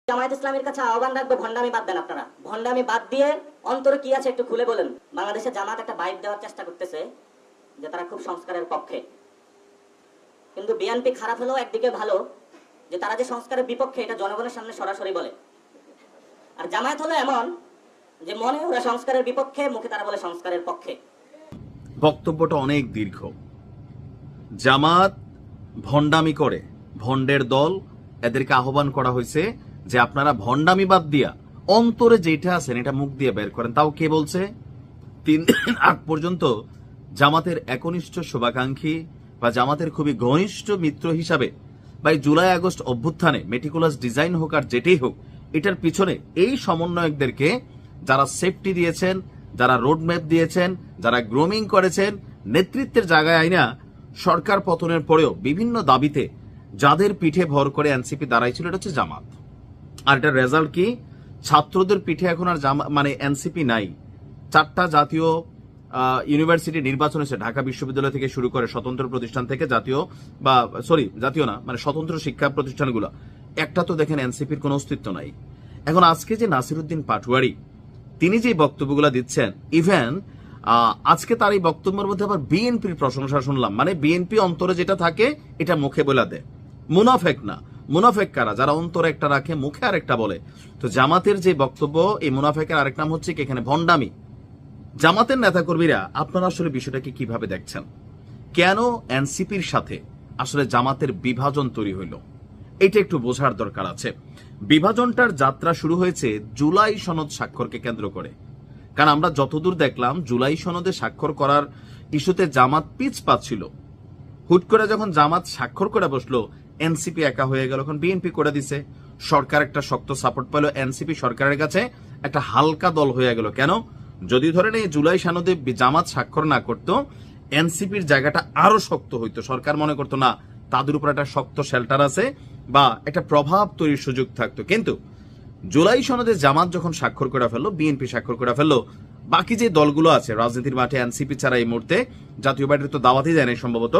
জামায়াত ইসলামের কাছে আহ্বান রাখবো, ভণ্ডামি বাদ দেন। আপনারা ভণ্ডামি বাদ দিয়ে অন্তরে কি আছে একটু খুলে বলেন। বাংলাদেশে জামাত একটা বাইট দেওয়ার চেষ্টা করতেছে যে তারা খুব সংস্কারের পক্ষে, কিন্তু বিএনপি খারাপ হলেও একদিকে ভালো যে তারা যে সংস্কারের বিপক্ষে এটা জনগণের সামনে সরাসরি বলে। আর জামায়াত হলো এমন যে মনে ওরা সংস্কারের বিপক্ষে, মুখে তারা বলে সংস্কারের পক্ষে। বক্তব্যটা অনেক দীর্ঘ। জামাত ভণ্ডামি করে, ভণ্ডের দল, এদেরকে আহ্বান করা হয়েছে যে আপনারা ভণ্ডামি বাদ দিয়া অন্তরে যেটা আছেন এটা মুখ দিয়ে বের করেন। তাও কে বলছে? 3 দিন আগ পর্যন্ত জামাতের একনিষ্ঠ শুভাকাঙ্ক্ষী বা জামাতের খুবই ঘনিষ্ঠ মিত্র হিসাবে বা জুলাই আগস্ট অভ্যুত্থানে মেটিকুলাস ডিজাইন হোক আর যেটাই হোক, এটার পিছনে এই সমন্বয়কদেরকে যারা সেফটি দিয়েছেন, যারা রোডম্যাপ দিয়েছেন, যারা গ্রোমিং করেছেন, নেতৃত্বের জায়গায় আইনা সরকার পতনের পরেও বিভিন্ন দাবিতে যাদের পিঠে ভর করে এনসিপি দাঁড়াইছিল, এটা হচ্ছে জামাত। আর এটার রেজাল্ট কি? ছাত্রদের পিঠে এখন আর এনসিপি নাই। 4টা জাতীয় ইউনিভার্সিটি নির্বাচন হয়েছে, ঢাকা বিশ্ববিদ্যালয় থেকে শুরু করে স্বতন্ত্র প্রতিষ্ঠান থেকে স্বতন্ত্র শিক্ষা প্রতিষ্ঠানগুলো, একটা তো দেখেন এনসিপির কোনো অস্তিত্ব নাই। এখন আজকে যে নাসিরউদ্দিন পাটোয়ারি তিনি যে বক্তব্যগুলো দিচ্ছেন, ইভেন আজকে তার এই বক্তব্যের মধ্যে আবার বিএনপির প্রশংসা শুনলাম। মানে বিএনপি অন্তরে যেটা থাকে এটা মুখে বলে দেয়। মুনাফেক না, মুনাফেক কারা? যারা অন্তরে একটা রাখে, মুখে আরেকটা বলে। তো জামাতের যে বক্তব্য, এই মুনাফেকের আরেক নাম হচ্ছে কি এখানে ভণ্ডামি। জামাতের নেতাকর্মীরা আপনারা আসলে বিষয়টাকে কিভাবে দেখছেন? কেন এনসিপির সাথে আসলে জামাতের বিভাজন তৈরি হইল, এটা একটু বোঝার দরকার আছে। বিভাজনটার যাত্রা শুরু হয়েছে জুলাই সনদ স্বাক্ষরকে কেন্দ্র করে। কারণ আমরা যতদূর দেখলাম, জুলাই সনদে স্বাক্ষর করার ইস্যুতে জামাত পিছ পাচ্ছিল। হুট করে যখন জামাত স্বাক্ষর করে বসলো, এনসিপি একা হয়ে গেল। এখন বিএনপি করে দিছে, সরকার একটা শক্ত সাপোর্ট পেল, এনসিপি সরকারের কাছে একটা হালকা দল হয়ে গেল। কেন? যদি ধরেন এই জুলাই সনদে জামাত স্বাক্ষর না করতো, এনসিপির জায়গাটা আরো শক্ত হইতো। সরকার মনে করতো না তাদের উপর একটা শক্ত শেল্টার আছে বা একটা প্রভাব তৈরির সুযোগ থাকতো। কিন্তু জুলাই সনদে জামাত যখন স্বাক্ষর করে ফেললো, বিএনপি স্বাক্ষর করে ফেললো, বাকি যে দলগুলো আছে রাজনীতির মাঠে, এনসিপি ছাড়া এই মুহূর্তে জাতীয় পার্টির তো দাওয়াতই দেয় না সম্ভবত,